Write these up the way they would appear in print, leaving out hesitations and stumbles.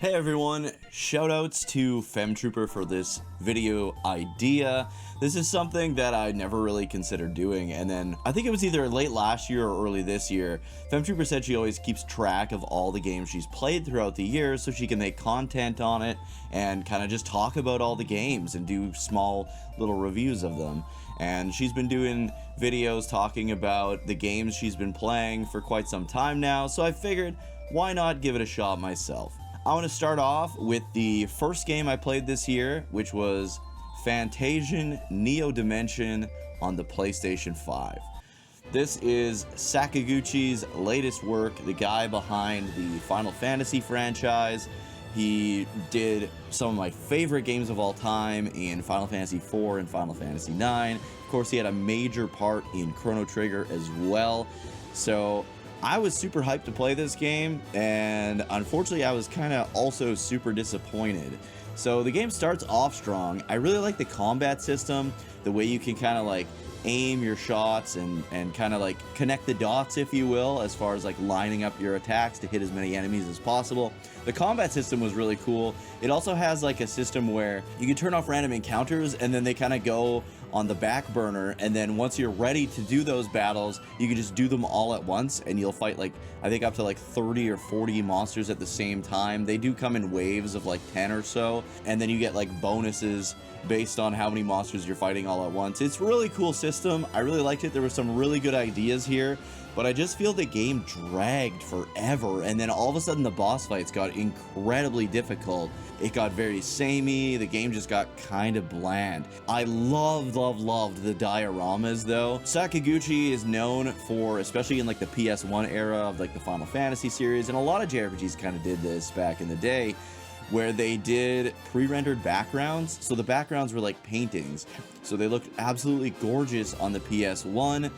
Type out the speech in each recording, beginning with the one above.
Hey everyone, shoutouts to FemTrooper for this video idea. This is something that I never really considered doing, and then I think it was either late last year or early this year. FemTrooper said she always keeps track of all the games she's played throughout the year so she can make content on it and kind of just talk about all the games and do small little reviews of them. And she's been doing videos talking about the games she's been playing for quite some time now, so I figured, why not give it a shot myself? I want to start off with the first game I played this year, which was Fantasian Neo Dimension on the PlayStation 5. This is Sakaguchi's latest work, the guy behind the Final Fantasy franchise. He did some of my favorite games of all time in Final Fantasy IV and Final Fantasy IX. Of course, he had a major part in Chrono Trigger as well. So I was super hyped to play this game, and unfortunately I was kind of also super disappointed. So the game starts off strong. I really like the combat system, the way you can kind of like aim your shots and kind of like connect the dots, if you will, as far as like lining up your attacks to hit as many enemies as possible. The combat system was really cool. It also has like a system where you can turn off random encounters and then they kind of go on the back burner, and then once you're ready to do those battles, you can just do them all at once, and you'll fight like, I think up to like 30 or 40 monsters at the same time. They do come in waves of like 10 or so, and then you get like bonuses based on how many monsters you're fighting all at once. It's a really cool system. I really liked it. There were some really good ideas here, but I just feel the game dragged forever, and then all of a sudden the boss fights got incredibly difficult. It got very samey. The game just got kind of bland. I loved the dioramas though. Sakaguchi is known for, especially in like the PS1 era of like the Final Fantasy series, and a lot of JRPGs kind of did this back in the day, where they did pre-rendered backgrounds. So the backgrounds were like paintings. So they looked absolutely gorgeous on the PS1,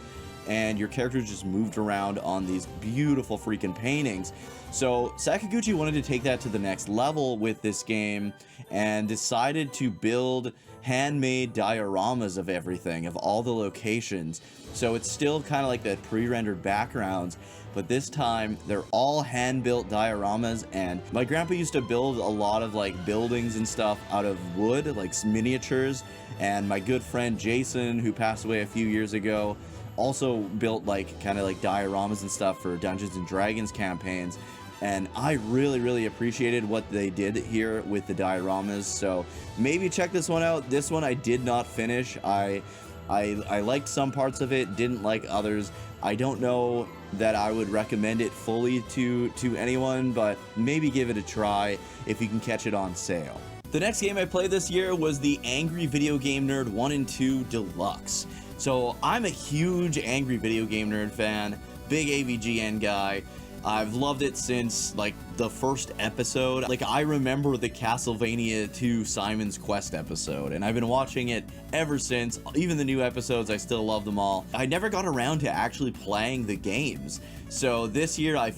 and your characters just moved around on these beautiful freaking paintings. So Sakaguchi wanted to take that to the next level with this game and decided to build handmade dioramas of everything, of all the locations. So it's still kind of like that pre-rendered backgrounds, but this time they're all hand-built dioramas. And my grandpa used to build a lot of like buildings and stuff out of wood, like miniatures, and my good friend Jason, who passed away a few years ago, also built like kind of like dioramas and stuff for Dungeons and Dragons campaigns. And I really appreciated what they did here with the dioramas, so maybe check this one out. This one I did not finish. I liked some parts of it, didn't like others. I don't know that I would recommend it fully to anyone, but maybe give it a try if you can catch it on sale. The next game I played this year was the Angry Video Game Nerd 1 and 2 Deluxe. So I'm a huge Angry Video Game Nerd fan, big AVGN guy. I've loved it since like the first episode. Like, I remember the Castlevania 2 Simon's Quest episode, and I've been watching it ever since. Even the new episodes, I still love them all. I never got around to actually playing the games. So this year I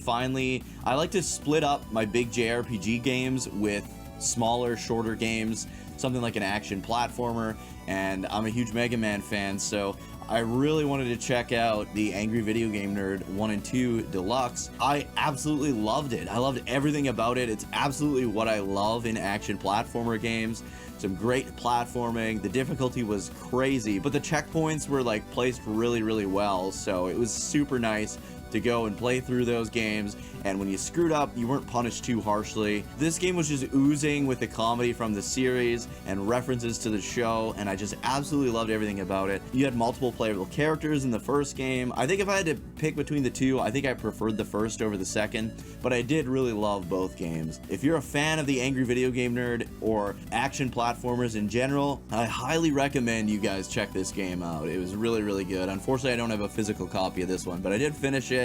like to split up my big JRPG games with smaller, shorter games, something like an action platformer, and I'm a huge Mega Man fan, so I really wanted to check out the Angry Video Game Nerd 1 and 2 Deluxe. I absolutely loved it. I loved everything about it. It's absolutely what I love in action platformer games. Some great platforming. The difficulty was crazy, but the checkpoints were like placed really well, so it was super nice to go and play through those games, and when you screwed up, you weren't punished too harshly. This game was just oozing with the comedy from the series and references to the show, and I just absolutely loved everything about it. You had multiple playable characters in the first game. I think if I had to pick between the two, I think I preferred the first over the second, but I did really love both games. If you're a fan of the Angry Video Game Nerd or action platformers in general, I highly recommend you guys check this game out. It was really good. Unfortunately, I don't have a physical copy of this one, but I did finish it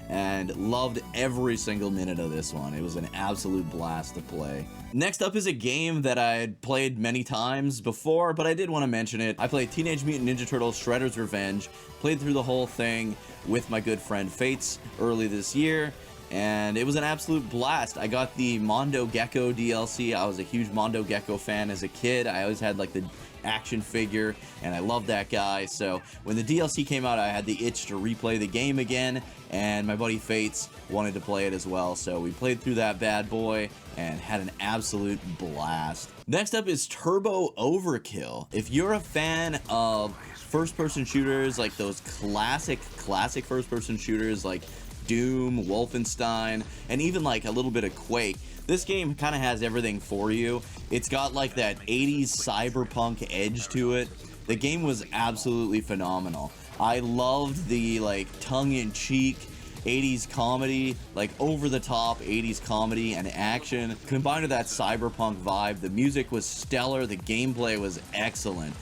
and loved every single minute of this one. It was an absolute blast to play. Next up is a game that I had played many times before, but I did want to mention it. I played Teenage Mutant Ninja Turtles Shredder's Revenge, played through the whole thing with my good friend Fates early this year, and it was an absolute blast. I got the Mondo Gecko DLC. I was a huge Mondo Gecko fan as a kid. I always had like the action figure, and I love that guy. So when the DLC came out, I had the itch to replay the game again, and my buddy Fates wanted to play it as well. So we played through that bad boy and had an absolute blast. Next up is Turbo Overkill. If you're a fan of first-person shooters, like those classic first-person shooters like Doom, Wolfenstein, and even like a little bit of Quake, this game kind of has everything for you. It's got like that 80s cyberpunk edge to it. The game was absolutely phenomenal. I loved the like tongue-in-cheek 80s comedy, like over-the-top 80s comedy and action, combined with that cyberpunk vibe. The music was stellar, the gameplay was excellent.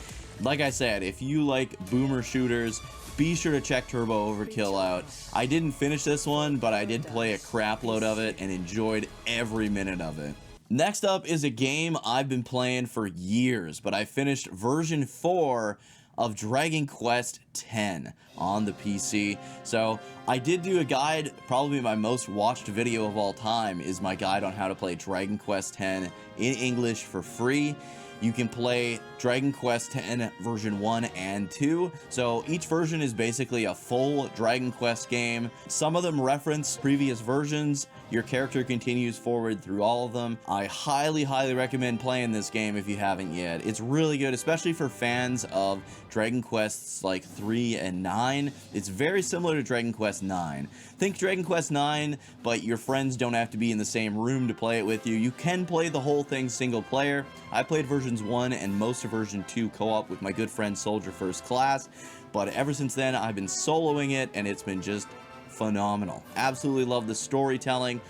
Like I said, if you like boomer shooters, be sure to check Turbo Overkill out. I didn't finish this one, but I did play a crap load of it and enjoyed every minute of it. Next up is a game I've been playing for years, but I finished version 4 of Dragon Quest X on the PC. So I did do a guide. Probably my most watched video of all time is my guide on how to play Dragon Quest X in English for free. You can play Dragon Quest X version 1 and 2. So each version is basically a full Dragon Quest game. Some of them reference previous versions. Your character continues forward through all of them. I highly recommend playing this game if you haven't yet. It's really good, especially for fans of Dragon Quests like 3 and 9. It's very similar to Dragon Quest 9. Think Dragon Quest 9, but your friends don't have to be in the same room to play it with you. You can play the whole thing single player. I played versions 1 and most of version 2 co-op with my good friend Soldier First Class, but ever since then I've been soloing it and it's been just phenomenal. Absolutely love the storytelling.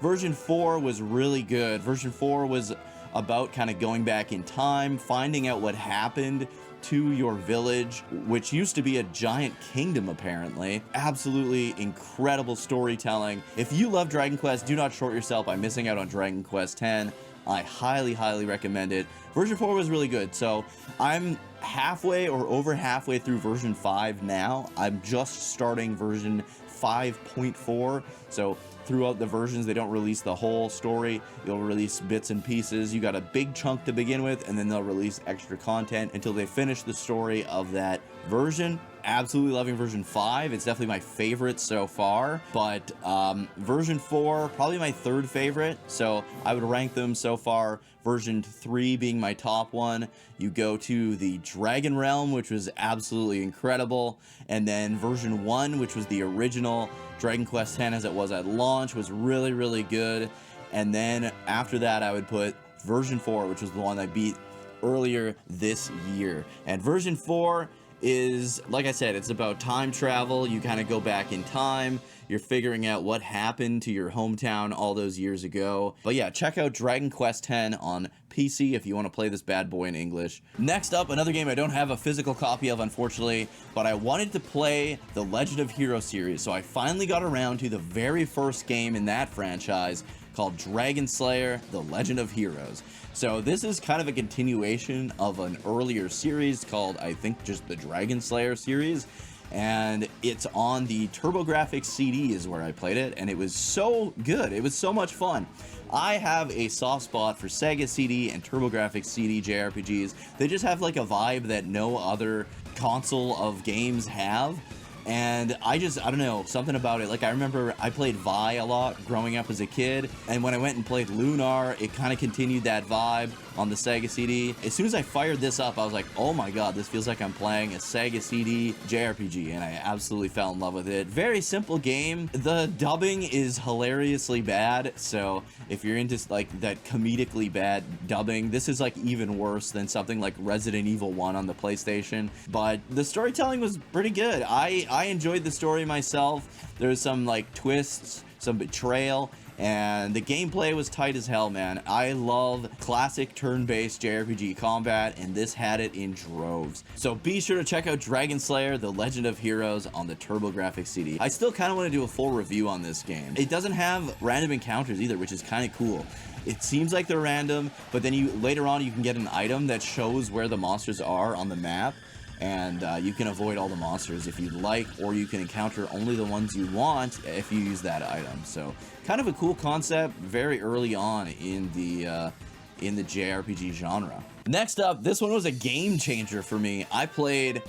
Version 4 was really good. Version 4 was about kind of going back in time, finding out what happened to your village, which used to be a giant kingdom apparently. Absolutely incredible storytelling. If you love Dragon Quest, do not short yourself by missing out on Dragon Quest X. I highly recommend it. Version 4 was really good, so I'm halfway or over halfway through version 5 now. I'm just starting version 5.4, so throughout the versions they don't release the whole story. You'll release bits and pieces. You got a big chunk to begin with, and then they'll release extra content until they finish the story of that version. Absolutely loving version 5. It's definitely my favorite so far, but version 4 probably my third favorite, so I would rank them so far. Version 3 being my top one. You go to the Dragon Realm, which was absolutely incredible, and then version 1, which was the original Dragon Quest X as it was at launch, was really good. And then after that I would put version 4, which was the one I beat earlier this year. And version 4 is, like I said, it's about time travel. You kind of go back in time. You're figuring out what happened to your hometown all those years ago. But yeah, check out Dragon Quest X on PC if you want to play this bad boy in English. Next up, another game I don't have a physical copy of, unfortunately, but I wanted to play the Legend of Heroes series, so I finally got around to the very first game in that franchise called Dragon Slayer: The Legend of Heroes. So this is kind of a continuation of an earlier series called, I think, just the Dragon Slayer series, and it's on the TurboGrafx CD is where I played it, and it was so good. It was so much fun. I have a soft spot for Sega CD and TurboGrafx CD JRPGs. They just have like a vibe that no other console of games have. And I don't know, something about it. Like, I remember I played Vi a lot growing up as a kid, and when I went and played Lunar, it kind of continued that vibe on the Sega CD. As soon as I fired this up, I was like, oh my god, this feels like I'm playing a Sega CD JRPG, and I absolutely fell in love with it. Very simple game. The dubbing is hilariously bad, so if you're into like that comedically bad dubbing, this is like even worse than something like Resident Evil 1 on the PlayStation. But the storytelling was pretty good. I enjoyed the story myself. There's some like twists, some betrayal, and the gameplay was tight as hell, man. I love classic turn-based JRPG combat, and this had it in droves. So be sure to check out Dragon Slayer: The Legend of Heroes on the TurboGrafx CD. I still kind of want to do a full review on this game. It doesn't have random encounters either, which is kind of cool. It seems like they're random, but then later on you can get an item that shows where the monsters are on the map, and you can avoid all the monsters if you'd like, or you can encounter only the ones you want if you use that item. So kind of a cool concept very early on in in the JRPG genre. Next up, this one was a game changer for me. I played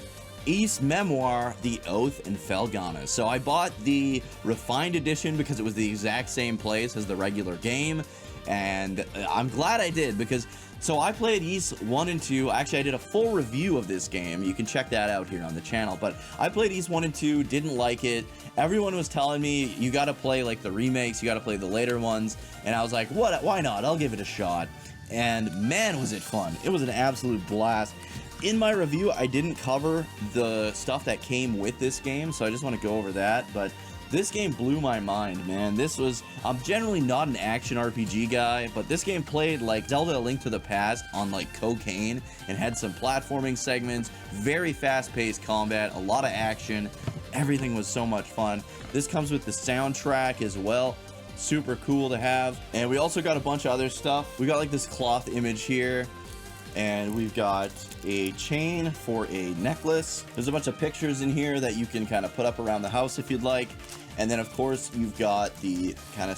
Ys Memoir, The Oath in Felghana. So I bought the refined edition because it was the exact same place as the regular game, and I'm glad I did, because so I played Ys 1 and 2. Actually, I did a full review of this game. You can check that out here on the channel. But I played Ys 1 and 2, didn't like it. Everyone was telling me, you gotta play like the remakes, you gotta play the later ones. And I was like, what? Why not? I'll give it a shot. And man, was it fun. It was an absolute blast. In my review, I didn't cover the stuff that came with this game, so I just want to go over that. But this game blew my mind, man. I'm generally not an action RPG guy, but this game played like Zelda: A Link to the Past on like cocaine, and had some platforming segments, very fast-paced combat, a lot of action. Everything was so much fun. This comes with the soundtrack as well. Super cool to have. And we also got a bunch of other stuff. We got like this cloth image here, and we've got a chain for a necklace. There's a bunch of pictures in here that you can kind of put up around the house if you'd like. And then of course you've got the kind of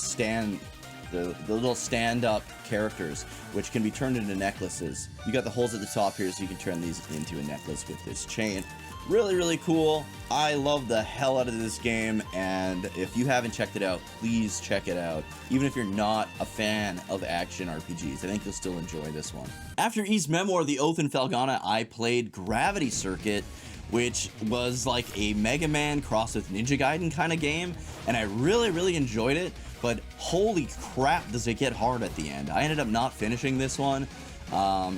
the little stand-up characters, which can be turned into necklaces. You got the holes at the top here, so you can turn these into a necklace with this chain. Really, really cool. I love the hell out of this game, and if you haven't checked it out, please check it out. Even if you're not a fan of action RPGs, I think you'll still enjoy this one. After Ys Memoir, The Oath in Felghana, I played Gravity Circuit, which was like a Mega Man crossed with Ninja Gaiden kind of game, and I really, really enjoyed it, but holy crap does it get hard at the end. I ended up not finishing this one.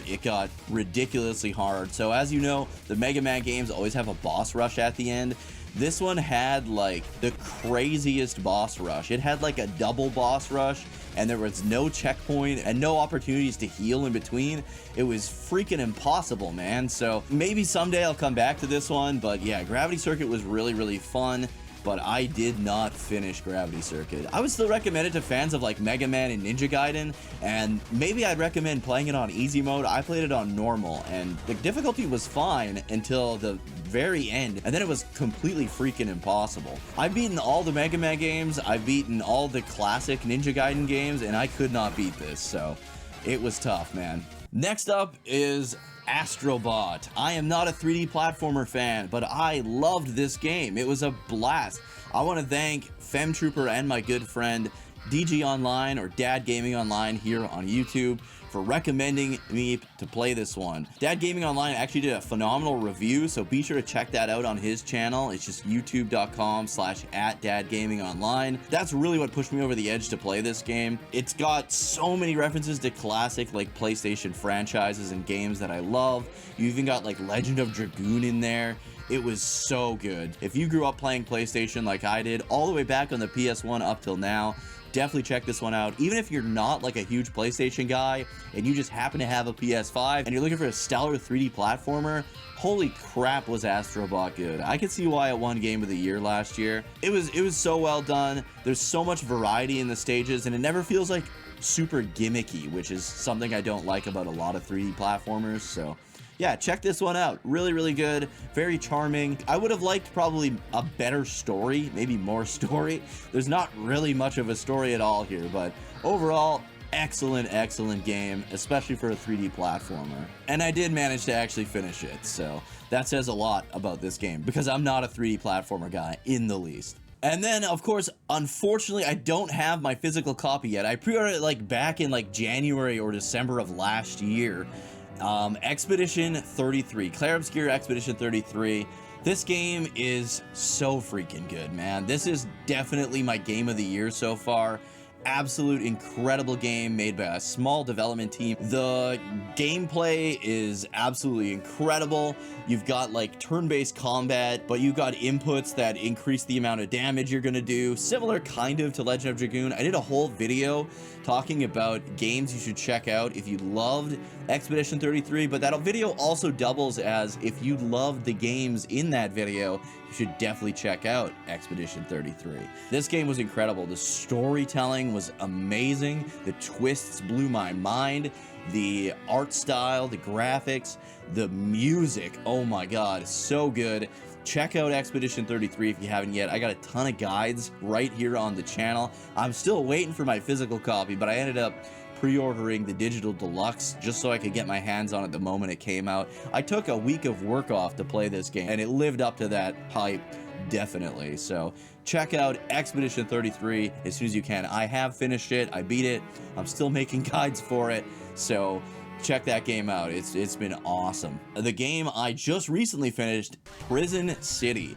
It got ridiculously hard. So as you know, the Mega Man games always have a boss rush at the end. This one had like the craziest boss rush. It had like a double boss rush, and there was no checkpoint and no opportunities to heal in between. It was freaking impossible, man. So maybe someday I'll come back to this one, but yeah, Gravity Circuit was really, really fun. But I did not finish Gravity Circuit. I would still recommend it to fans of like Mega Man and Ninja Gaiden, and maybe I'd recommend playing it on easy mode. I played it on normal, and the difficulty was fine until the very end, and then it was completely freaking impossible. I've beaten all the Mega Man games, I've beaten all the classic Ninja Gaiden games, and I could not beat this, so it was tough, man. Next up is Astrobot. I am not a 3D platformer fan, but I loved this game. It was a blast. I want to thank FemTrooper and my good friend DG Online, or Dad Gaming Online, here on YouTube for recommending me to play this one. Dad Gaming Online actually did a phenomenal review, so be sure to check that out on his channel. It's just youtube.com/@dadgamingonline. That's really what pushed me over the edge to play this game. It's got so many references to classic like PlayStation franchises and games that I love. You even got like Legend of Dragoon in there. It was so good. If you grew up playing PlayStation like I did, all the way back on the PS1 up till now, definitely check this one out. Even if you're not like a huge PlayStation guy and you just happen to have a PS5 and you're looking for a stellar 3D platformer, holy crap was Astrobot good. I could see why it won Game of the Year last year. It was so well done. There's so much variety in the stages, and it never feels like super gimmicky, which is something I don't like about a lot of 3D platformers. So yeah, check this one out. Really, really good. Very charming. I would have liked probably a better story, maybe more story. There's not really much of a story at all here, but overall, excellent, excellent game, especially for a 3D platformer. And I did manage to actually finish it, so that says a lot about this game, because I'm not a 3D platformer guy in the least. And then, of course, unfortunately, I don't have my physical copy yet. I pre-ordered it like back in like January or December of last year. Expedition 33, Clair Obscur Expedition 33. This game is so freaking good, man. This is definitely my game of the year so far. Absolute incredible game made by a small development team. The gameplay is absolutely incredible. You've got like turn-based combat, but you've got inputs that increase the amount of damage you're gonna do. Similar kind of to Legend of Dragoon. I did a whole video talking about games you should check out if you loved Expedition 33, but that video also doubles as if you loved the games in that video, you should definitely check out Expedition 33. This game was incredible. The storytelling was amazing. The twists blew my mind. The art style, the graphics, the music, oh my god, so good. Check out Expedition 33 if you haven't yet. I got a ton of guides right here on the channel. I'm still waiting for my physical copy, but I ended up pre-ordering the digital deluxe just so I could get my hands on it the moment it came out. I took a week of work off to play this game, and it lived up to that hype, definitely. So check out Expedition 33 as soon as you can. I have finished it. I beat it. I'm still making guides for it. So check that game out. It's been awesome. The game I just recently finished, Prison City.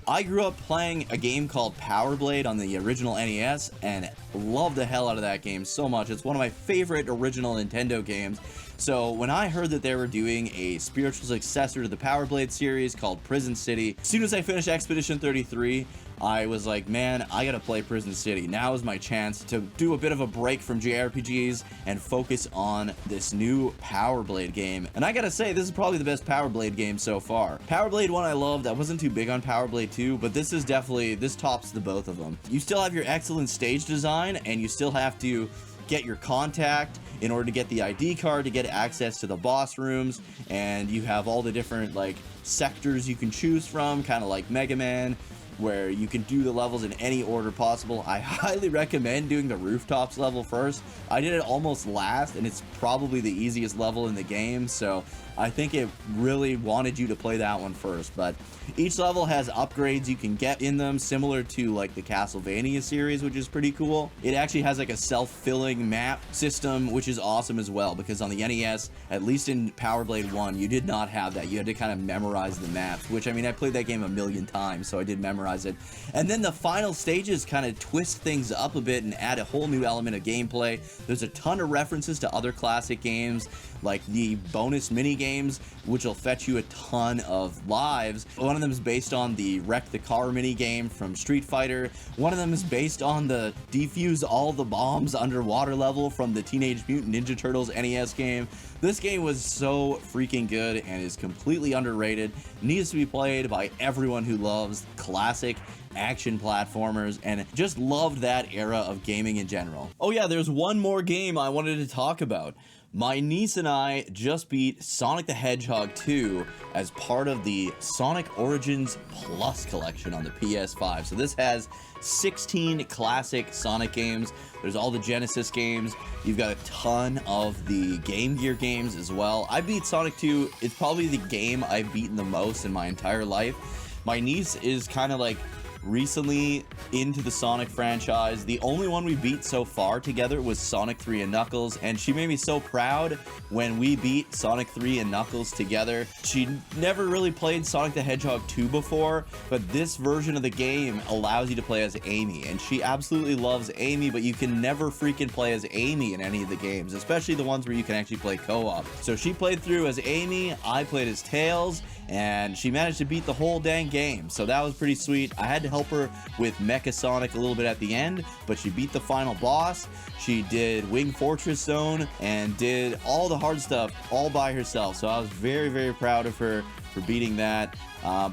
I grew up playing a game called Power Blade on the original NES and loved the hell out of that game so much. It's one of my favorite original Nintendo games. So when I heard that they were doing a spiritual successor to the Power Blade series called Prison City, as soon as I finished Expedition 33, I was like, man, I gotta play Prison City. Now is my chance to do a bit of a break from JRPGs and focus on this new Power Blade game. And I gotta say, this is probably the best Power Blade game so far. Power Blade 1 I loved. I wasn't too big on Power Blade 2, but this is definitely, this tops the both of them. You still have your excellent stage design, and you still have to get your contact in order to get the ID card to get access to the boss rooms, and you have all the different like sectors you can choose from, kind of like Mega Man, where you can do the levels in any order possible. I highly recommend doing the rooftops level first. I did it almost last, and it's probably the easiest level in the game, so I think it really wanted you to play that one first. But each level has upgrades you can get in them, similar to like the Castlevania series, which is pretty cool. It actually has like a self-filling map system, which is awesome as well, because on the NES, at least in Power Blade 1, you did not have that. You had to kind of memorize the maps, which, I mean, I played that game a million times, so I did memorize it. And then the final stages kind of twist things up a bit and add a whole new element of gameplay. There's a ton of references to other classic games, like the bonus mini games, which will fetch you a ton of lives. One of them is based on the Wreck the Car mini game from Street Fighter. One of them is based on the defuse all the bombs underwater level from the Teenage Mutant Ninja Turtles NES game. This game was so freaking good and is completely underrated. Needs to be played by everyone who loves classic action platformers and just loved that era of gaming in general. Oh yeah, there's one more game I wanted to talk about. My niece and I just beat Sonic the Hedgehog 2 as part of the Sonic Origins Plus collection on the PS5. So this has 16 classic Sonic games. There's all the Genesis games. You've got a ton of the Game Gear games as well. I beat Sonic 2. It's probably the game I've beaten the most in my entire life. My niece is kind of like recently into the Sonic franchise. The only one we beat so far together was Sonic 3 and Knuckles, and she made me so proud when we beat Sonic 3 and Knuckles together. She never really played Sonic the Hedgehog 2 before, but this version of the game allows you to play as Amy, and she absolutely loves Amy, but you can never freaking play as Amy in any of the games, especially the ones where you can actually play co-op. So she played through as Amy, I played as Tails, and she managed to beat the whole dang game, so that was pretty sweet. I had to help her with Mecha Sonic a little bit at the end, but she beat the final boss. She did Wing Fortress Zone and did all the hard stuff all by herself, so I was very, very proud of her for beating that.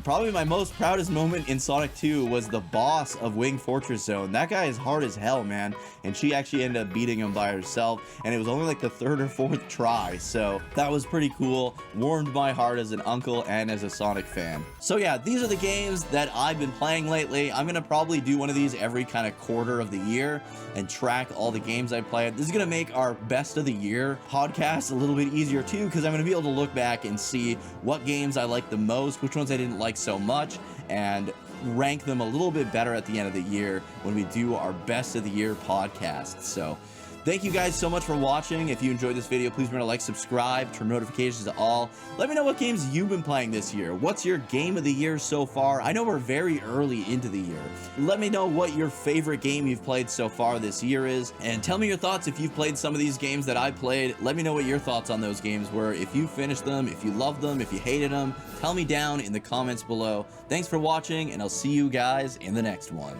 Probably my most proudest moment in Sonic 2 was the boss of Wing Fortress Zone. That guy is hard as hell, man, and she actually ended up beating him by herself, and it was only like the third or fourth try, so that was pretty cool. Warmed my heart as an uncle and as a Sonic fan. So yeah, these are the games that I've been playing lately. I'm gonna probably do one of these every kind of quarter of the year and track all the games I played. This is gonna make our best of the year podcast a little bit easier too, because I'm gonna be able to look back and see what games I like the most, which ones I didn't like so much, and rank them a little bit better at the end of the year when we do our best of the year podcast. So thank you guys so much for watching. If you enjoyed this video, please remember to like, subscribe, turn notifications to all. Let me know what games you've been playing this year. What's your game of the year so far? I know we're very early into the year. Let me know what your favorite game you've played so far this year is, and tell me your thoughts if you've played some of these games that I played. Let me know what your thoughts on those games were. If you finished them, if you loved them, if you hated them, tell me down in the comments below. Thanks for watching, and I'll see you guys in the next one.